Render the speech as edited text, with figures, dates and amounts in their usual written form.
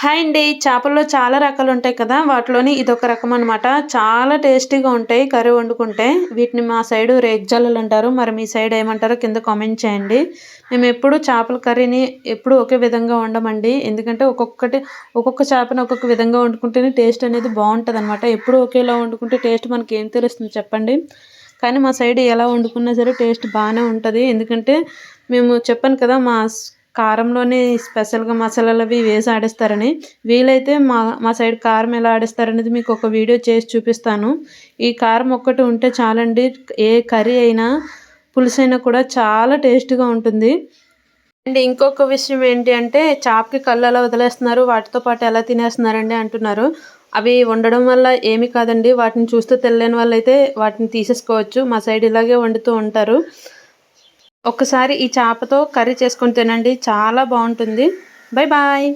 Hi అండి. చేపల్లో చాలా రకాలు ఉంటాయి కదా! వాటిలోని ఇదొక రకం అనమాట. చాలా టేస్టీగా ఉంటాయి కర్రీ వండుకుంటే. వీటిని మా సైడు రేగిజల్లలంటారు. మరి మీ సైడ్ ఏమంటారో కింద కామెంట్ చేయండి. మేమెప్పుడు చేపల కర్రీని ఎప్పుడు ఒకే విధంగా వండమండి. ఎందుకంటే ఒక్కొక్క చేపని ఒక్కొక్క విధంగా వండుకుంటేనే టేస్ట్ అనేది బావుంటదనమాట. ఎప్పుడూ ఒకేలా వండుకుంటే టేస్ట్ మనకేం తెలుస్తుంది చెప్పండి? కానీ మా సైడ్ ఎలా వండుకున్నా సరే టేస్ట్ బానే ఉంటది. ఎందుకంటే మేము చెప్పాను కదా! కారంలోనే స్పెషల్‌గా మసాలాలవి వేసి ఆడిస్తారని. వీలైతే మా సైడ్ కారం ఎలా ఆడిస్తారనేది మీకొక వీడియో చేసి చూపిస్తాను. ఈ కారం ఒక్కటి ఉంటే చాలండి. ఏ కర్రీ అయినా, పులుసైనా కూడా చాలా టేస్ట్‌గా ఉంటుంది. అండ్ ఇంకొక విషయం ఏంటి అంటే చేపకి కళ్ళు ఎలా వదిలేస్తున్నారు, వాటితో పాటు ఎలా తినేస్తున్నారండి అంటున్నారు. అవి వండడం వల్ల ఏమి కాదండి. వాటిని చూస్తూ తినలేని వాళ్ళైతే వాటిని తీసేసుకోవచ్చు. మా సైడ్ ఇలాగే వండుతూ ఉంటారు. ఒక్కసారి ఈ చేపతో కర్రీ చేసుకొని తినండి. చాలా బావుంటుంది. Bye bye.